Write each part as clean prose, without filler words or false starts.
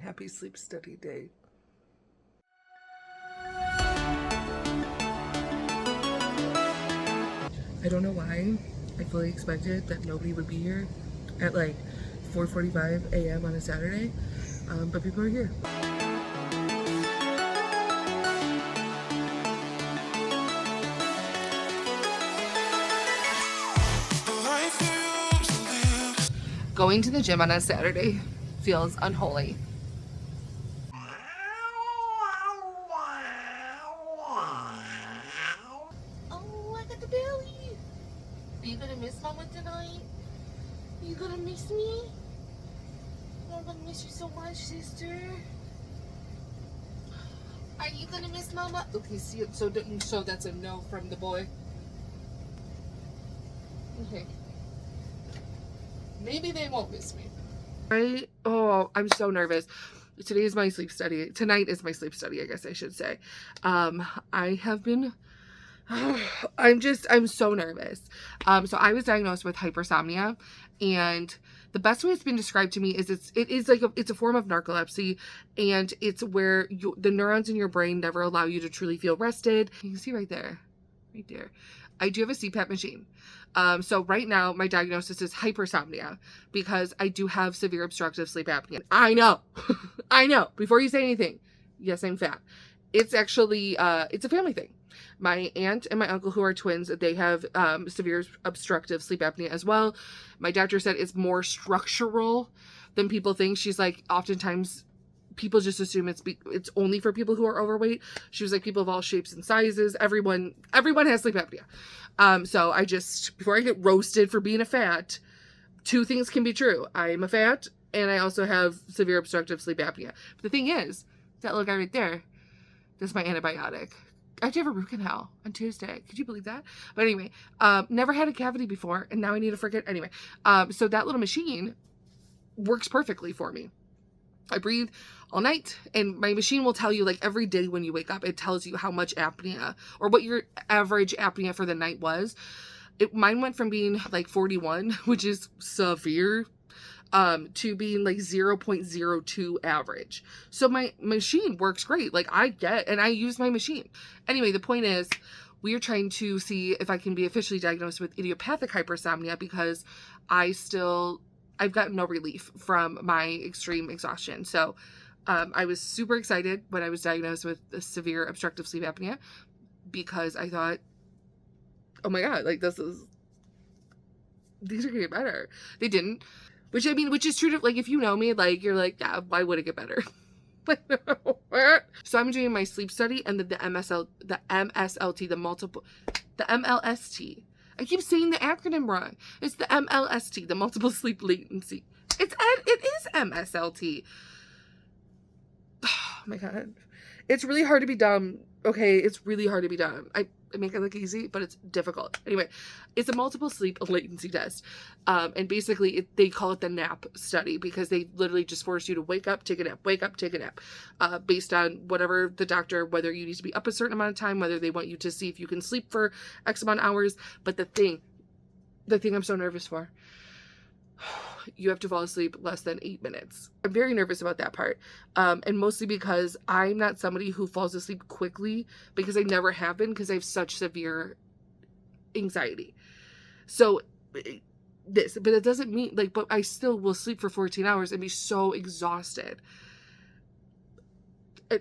Happy sleep study day. I don't know why I fully expected that nobody would be here at like 4:45 a.m. on a Saturday, but people are here. Going to the gym on a Saturday feels unholy. Oh, I got the belly. Are you gonna miss Mama tonight? Are you gonna miss me? I'm gonna miss you so much, sister. Are you gonna miss Mama? Okay, see, so that's a no from the boy. Okay. Maybe they won't miss me. I'm so nervous. Today is my sleep study. Tonight is my sleep study, I guess I should say. I have been I'm so nervous. So I was diagnosed with hypersomnia, and the best way it's been described to me is it's a form of narcolepsy, and it's where the neurons in your brain never allow you to truly feel rested. You can see right there. I do have a CPAP machine. So right now my diagnosis is hypersomnia because I do have severe obstructive sleep apnea. I know. I know. Before you say anything, yes, I'm fat. It's actually, it's a family thing. My aunt and my uncle, who are twins, they have severe obstructive sleep apnea as well. My doctor said it's more structural than people think. She's like, oftentimes people just assume it's only for people who are overweight. She was like, people of all shapes and sizes, everyone has sleep apnea. So before I get roasted for being a fat, two things can be true. I'm a fat, and I also have severe obstructive sleep apnea. But the thing is, that little guy right there, that's my antibiotic. I had to have a root canal on Tuesday. Could you believe that? But anyway, never had a cavity before, and now I need to forget. Anyway, so that little machine works perfectly for me. I breathe all night, and my machine will tell you, like, every day when you wake up, it tells you how much apnea or what your average apnea for the night was. Mine went from being like 41, which is severe, to being like 0.02 average. So my machine works great. Like, and I use my machine. Anyway, the point is, we are trying to see if I can be officially diagnosed with idiopathic hypersomnia because I've gotten no relief from my extreme exhaustion. So I was super excited when I was diagnosed with a severe obstructive sleep apnea because I thought, oh my God, like these are gonna get better. They didn't, which is true to, like, if you know me, like, you're like, yeah, why would it get better? So I'm doing my sleep study and the MSLT, the MLST. I keep saying the acronym wrong. It's the MLST, the multiple sleep latency. It is MSLT. Oh my God. It's really hard to be dumb. Okay, it's really hard to be dumb. I make it look easy, but it's difficult. Anyway, it's a multiple sleep latency test. And basically they call it the nap study because they literally just force you to wake up, take a nap, wake up, take a nap, based on whatever the doctor, whether you need to be up a certain amount of time, whether they want you to see if you can sleep for X amount of hours. But the thing I'm so nervous for, you have to fall asleep less than 8 minutes. I'm very nervous about that part. And mostly because I'm not somebody who falls asleep quickly, because I never have been, because I have such severe anxiety. So but it doesn't mean, like, but I still will sleep for 14 hours and be so exhausted.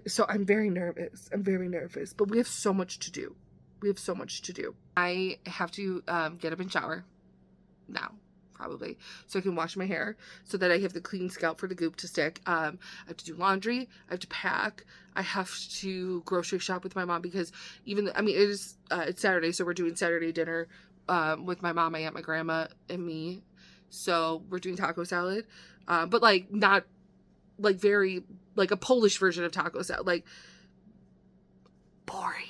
So I'm very nervous. But we have so much to do. I have to get up and shower now, probably, so I can wash my hair so that I have the clean scalp for the goop to stick. I have to do laundry. I have to pack. I have to grocery shop with my mom because it's Saturday, so we're doing Saturday dinner with my mom, my aunt, my grandma, and me. So we're doing taco salad, but like not like very like a Polish version of taco salad, like boring.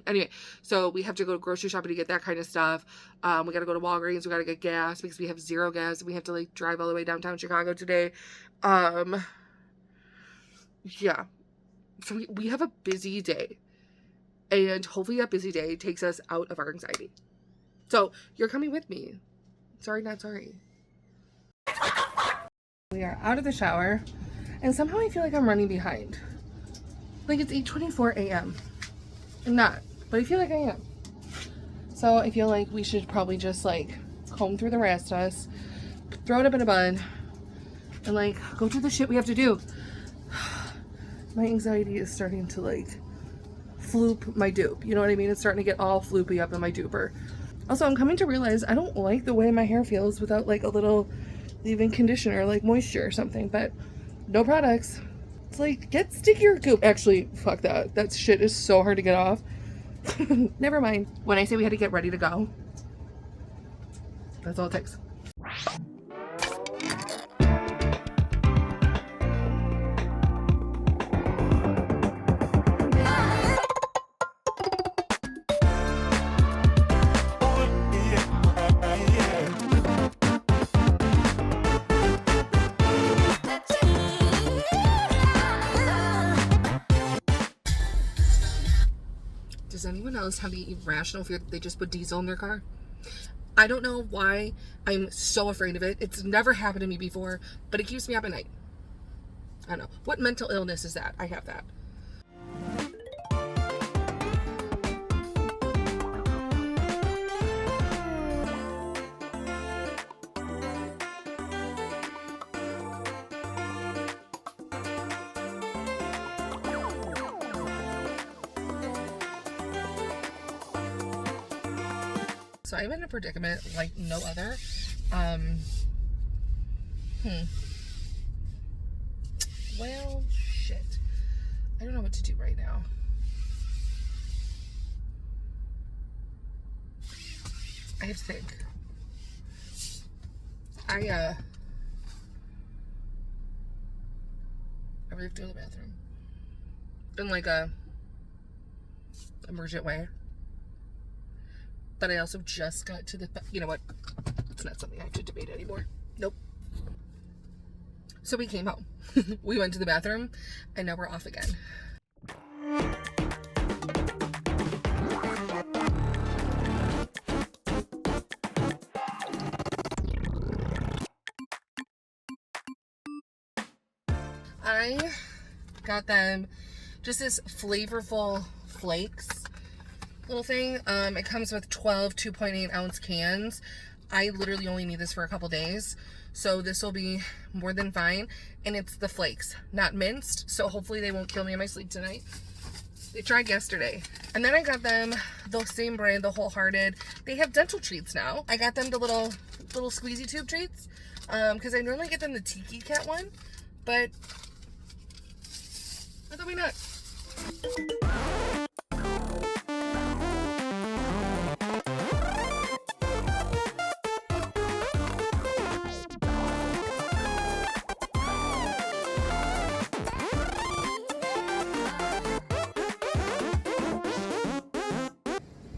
Anyway, so we have to go grocery shopping to get that kind of stuff. We got to go to Walgreens. We got to get gas because we have zero gas. And we have to like drive all the way downtown Chicago today. Yeah. So we have a busy day, and hopefully that busy day takes us out of our anxiety. So you're coming with me. Sorry, not sorry. We are out of the shower. And somehow I feel like I'm running behind. Like it's 8:24 a.m. I'm not, but I feel like I am. So I feel like we should probably just like comb through the rest of us, throw it up in a bun, and like go do the shit we have to do. My anxiety is starting to like floop my dupe. You know what I mean? It's starting to get all floopy up in my duper. Also, I'm coming to realize I don't like the way my hair feels without like a little leave-in conditioner, like moisture or something, but no products. It's like, get stickier goop. Actually, fuck that. That shit is so hard to get off. Never mind. When I say we had to get ready to go, that's all it takes. Does anyone else have the irrational fear that they just put diesel in their car? I don't know why I'm so afraid of it. It's never happened to me before, but it keeps me up at night. I don't know. What mental illness is that? I have that. So I'm in a predicament like no other. Well, shit. I don't know what to do right now. I have to think. I really have to go to the bathroom. In like a emergent way. But I also just got to the, you know what? It's not something I have to debate anymore. Nope. So we came home. We went to the bathroom, and now we're off again. I got them just this flavorful flakes little thing. It comes with 12 2.8 ounce cans. I literally only need this for a couple days, so this will be more than fine. And it's the flakes, not minced, so hopefully they won't kill me in my sleep tonight. They tried yesterday. And then I got them the same brand, the Wholehearted. They have dental treats now. I got them the little squeezy tube treats, because I normally get them the Tiki Cat one, but I thought, why not?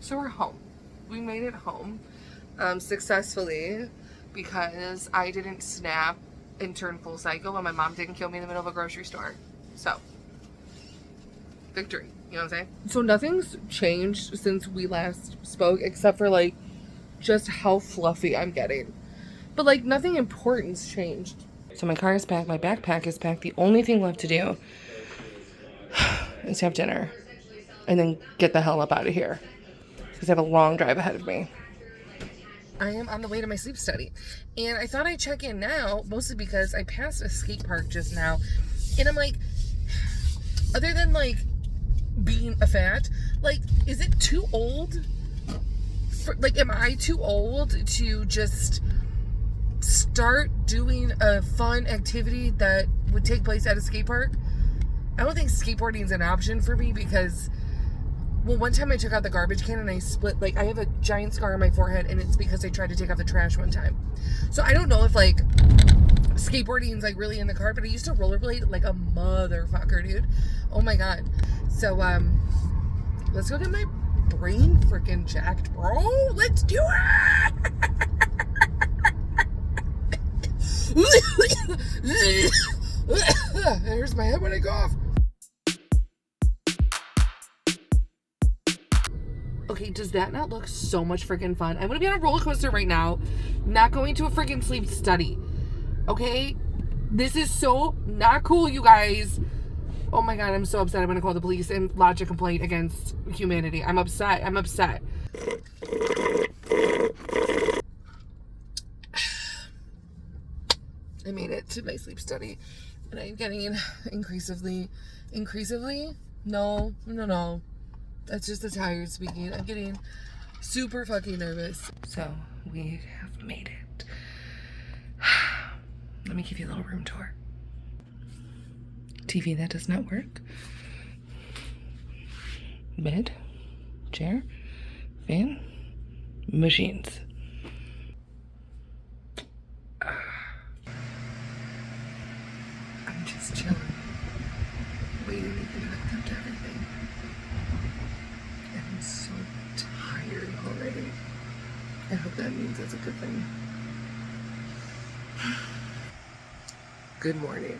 So we're home. We made it home successfully because I didn't snap and turn full cycle and my mom didn't kill me in the middle of a grocery store. So, victory. You know what I'm saying? So nothing's changed since we last spoke except for like just how fluffy I'm getting. But like nothing important's changed. So my car is packed, my backpack is packed. The only thing left to do is have dinner and then get the hell up out of here, because I have a long drive ahead of me. I am on the way to my sleep study. And I thought I'd check in now, mostly because I passed a skate park just now. And I'm like, other than like being a fat, like, is it too old? Am I too old to just start doing a fun activity that would take place at a skate park? I don't think skateboarding is an option for me because, well, one time I took out the garbage can and I split, like, I have a giant scar on my forehead and it's because I tried to take out the trash one time. So I don't know if, like, skateboarding is, like, really in the car, but I used to rollerblade like a motherfucker, dude. Oh my god. So, let's go get my brain freaking jacked, bro. Let's do it! Here's my head when I cough. Okay, does that not look so much freaking fun? I'm gonna be on a roller coaster right now, not going to a freaking sleep study. Okay? This is so not cool, you guys. Oh my god, I'm so upset. I'm gonna call the police and lodge a complaint against humanity. I'm upset. I'm upset. I made it to my sleep study, and I'm getting increasingly, no, that's just the tired speaking. I'm getting super fucking nervous. So we have made it. Let me give you a little room tour. TV that does not work. Bed, chair, fan, machines. I'm just chilling, waiting to get hooked up to everything. And I'm so tired already. I hope that means that's a good thing. Good morning.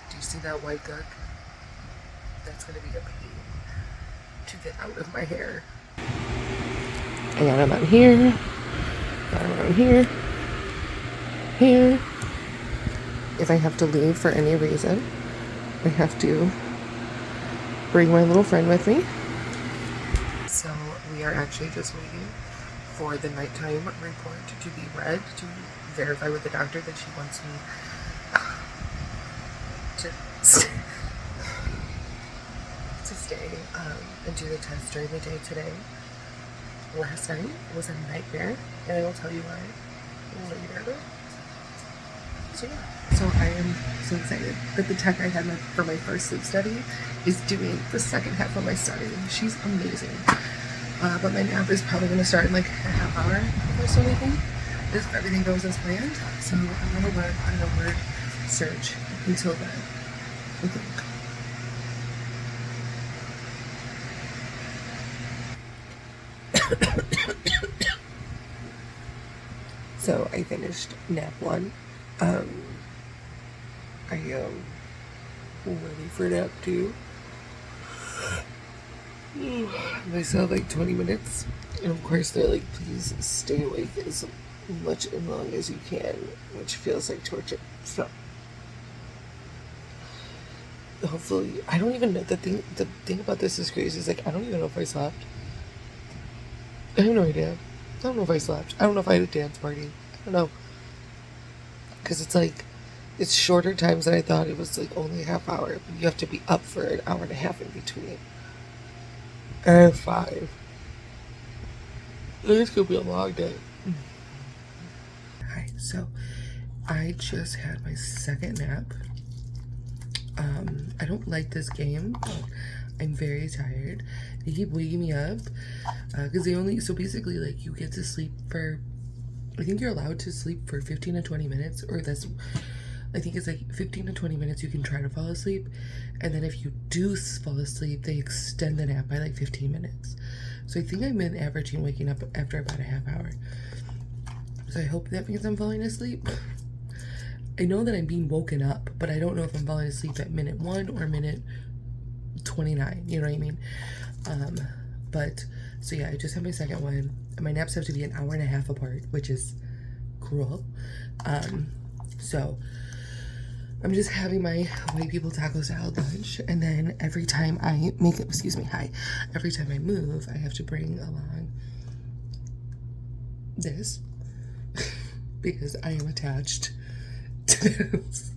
Do you see that white gug? That's gonna be a pain to get out of my hair. I got them on here, got them around here, here. If I have to leave for any reason, I have to bring my little friend with me. So we are actually just waiting for the nighttime report to be read to verify with the doctor that she wants me to stay and do the test during the day today. Last night was a nightmare, and I will tell you why later. So yeah, so I am so excited that the tech I had for my first sleep study is doing the second half of my study. She's amazing. But my nap is probably going to start in like a half hour or so, I think, if everything goes as planned. So I'm going to work on a word search until then, I think. So I finished nap 1. I am ready for nap 2. I still have like 20 minutes. And of course they're like, please stay awake as much and long as you can, which feels like torture. So hopefully, I don't even know, the thing about this is crazy. Is like, I don't even know if I slept. I have no idea. I don't know if I slept. I don't know if I had a dance party. I don't know. Because it's like, it's shorter times than I thought. It was like only a half hour. But you have to be up for an hour and a half in between. And I have 5. This could be a long day. Hi, so I just had my second nap. I don't like this game. I'm very tired. They keep waking me up because so basically, like, you get to sleep for, I think you're allowed to sleep for 15 to 20 minutes, or I think it's like 15 to 20 minutes you can try to fall asleep, and then if you do fall asleep, they extend the nap by like 15 minutes. So I think I've been averaging waking up after about a half hour. So I hope that means I'm falling asleep. I know that I'm being woken up, but I don't know if I'm falling asleep at minute 1 or minute 29, you know what I mean? But so yeah, I just had my second one, and my naps have to be an hour and a half apart, which is cruel. So I'm just having my white people taco salad lunch, and then every time I every time I move, I have to bring along this because I am attached to this.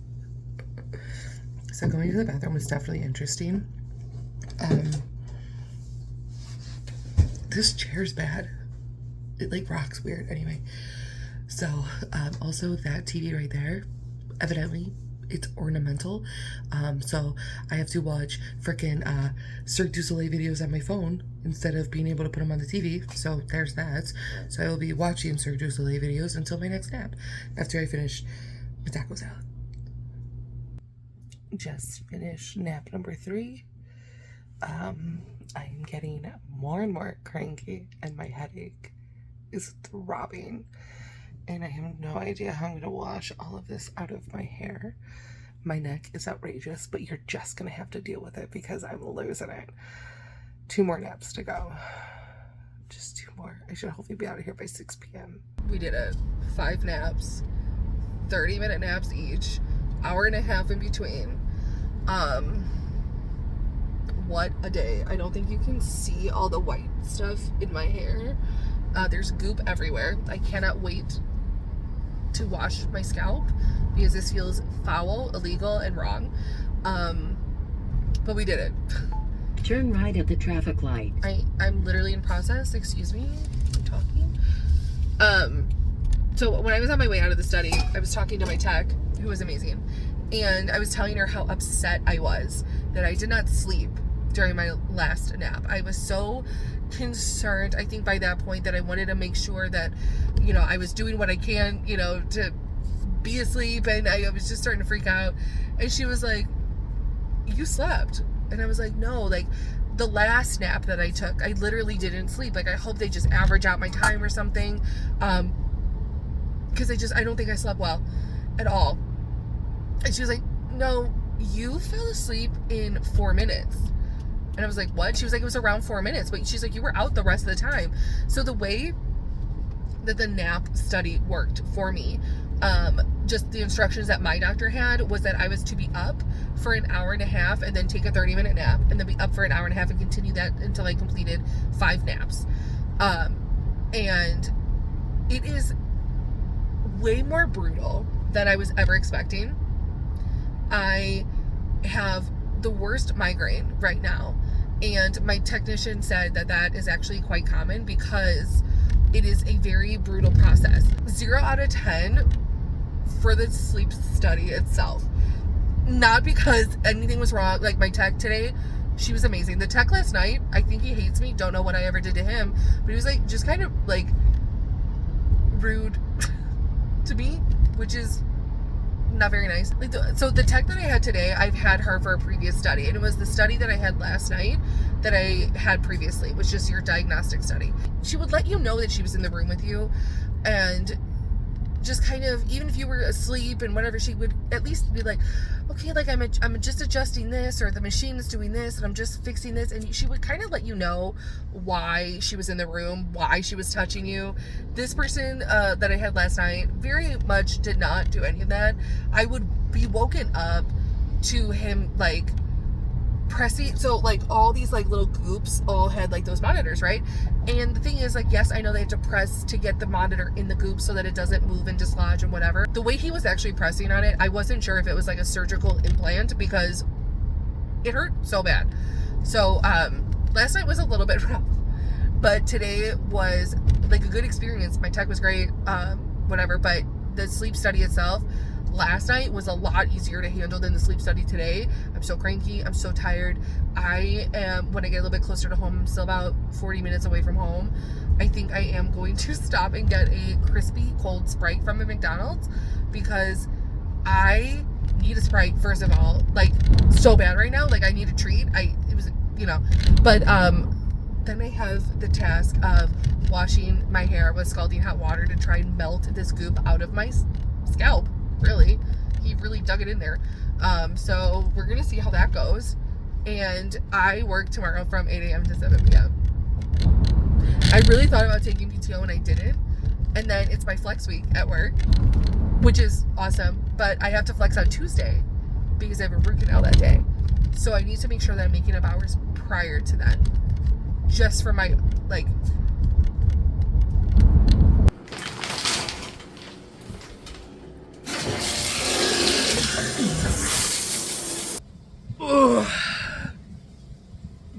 So going to the bathroom was definitely interesting. This chair's bad. It like rocks weird. Anyway, so also that TV right there, evidently it's ornamental. So I have to watch frickin' Cirque du Soleil videos on my phone instead of being able to put them on the TV. So there's that. So I will be watching Cirque du Soleil videos until my next nap, after I finish my taco salad. Just finished nap number 3. I am getting more and more cranky, and my headache is throbbing, and I have no idea how I'm going to wash all of this out of my hair. My neck is outrageous, but you're just going to have to deal with it because I'm losing it. 2 more naps to go. Just 2 more. I should hopefully be out of here by 6 p.m. We did it. 5 naps, 30-minute naps each, hour and a half in between. What a day. I don't think you can see all the white stuff in my hair. There's goop everywhere. I cannot wait to wash my scalp because this feels foul, illegal, and wrong. But we did it. Turn right at the traffic light. I'm literally in process. Excuse me. I'm talking. So when I was on my way out of the study, I was talking to my tech, who was amazing. And I was telling her how upset I was that I did not sleep during my last nap. I was so concerned, I think by that point, that I wanted to make sure that, you know, I was doing what I can, you know, to be asleep. And I was just starting to freak out. And she was like, you slept. And I was like, no, like the last nap that I took, I literally didn't sleep. Like, I hope they just average out my time or something. Because I don't think I slept well at all. And she was like, no, you fell asleep in 4 minutes. And I was like, what? She was like, it was around 4 minutes. But she's like, you were out the rest of the time. So the way that the nap study worked for me, just the instructions that my doctor had was that I was to be up for an hour and a half and then take a 30-minute nap and then be up for an hour and a half and continue that until I completed 5 naps. And it is way more brutal than I was ever expecting. I have the worst migraine right now, and my technician said that that is actually quite common because it is a very brutal process. 0 out of 10 for the sleep study itself. Not because anything was wrong. Like, my tech today, she was amazing. The tech last night, I think he hates me. Don't know what I ever did to him, but he was like just kind of like rude to me, which is not very nice. Like, so the tech that I had today, I've had her for a previous study, and it was the study that I had last night that I had previously, which is your diagnostic study. She would let you know that she was in the room with you, and just kind of, even if you were asleep and whatever, she would at least be like, okay, like I'm just adjusting this, or the machine is doing this, and I'm just fixing this. And she would kind of let you know why she was in the room, why she was touching you. This person that I had last night very much did not do any of that. I would be woken up to him like pressing, so like all these like little goops all had like those monitors, right? And the thing is, like, yes, I know they have to press to get the monitor in the goop so that it doesn't move and dislodge and whatever. The way he was actually pressing on it, I wasn't sure if it was like a surgical implant because it hurt so bad. So last night was a little bit rough, but today was like a good experience. My tech was great, whatever, but the sleep study itself last night was a lot easier to handle than the sleep study today. I'm so cranky. I'm so tired. I am, when I get a little bit closer to home, I'm still about 40 minutes away from home. I think I am going to stop and get a crispy cold Sprite from a McDonald's because I need a Sprite, first of all, like so bad right now. Like, I need a treat. It was, you know, but then I have the task of washing my hair with scalding hot water to try and melt this goop out of my scalp. Really, he really dug it in there. So we're gonna see how that goes. And I work tomorrow from 8 a.m. to 7 p.m. I really thought about taking PTO and I didn't. And then it's my flex week at work, which is awesome. But I have to flex on Tuesday because I have a root canal that day. So I need to make sure that I'm making up hours prior to that, just for my like.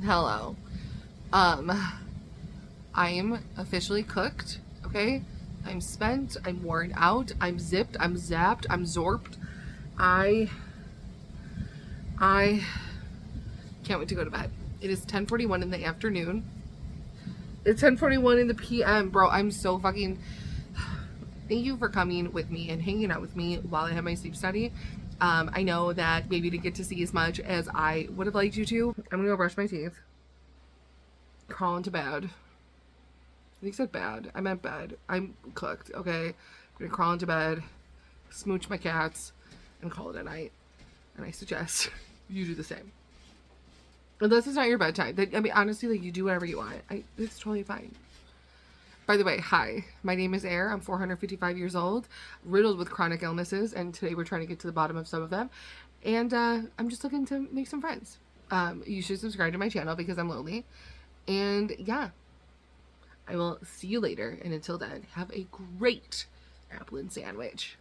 Hello. I am officially cooked, okay? I'm spent, I'm worn out, I'm zipped, I'm zapped, I'm zorped. I can't wait to go to bed. It is 10:41 in the afternoon. It's 10:41 in the PM, bro. I'm so fucking... Thank you for coming with me and hanging out with me while I have my sleep study. I know that maybe didn't get to see as much as I would have liked you to. I'm gonna go brush my teeth. Crawl into bed. I think I said bad. I meant bed. I'm cooked, okay? I'm gonna crawl into bed, smooch my cats, and call it a night. And I suggest you do the same. Unless it's not your bedtime. I mean, honestly, like, you do whatever you want. It's totally fine. By the way, hi, my name is A.I.R. I'm 455 years old, riddled with chronic illnesses, and today we're trying to get to the bottom of some of them. And I'm just looking to make some friends. You should subscribe to my channel because I'm lonely. And yeah, I will see you later. And until then, have a great apple and sandwich.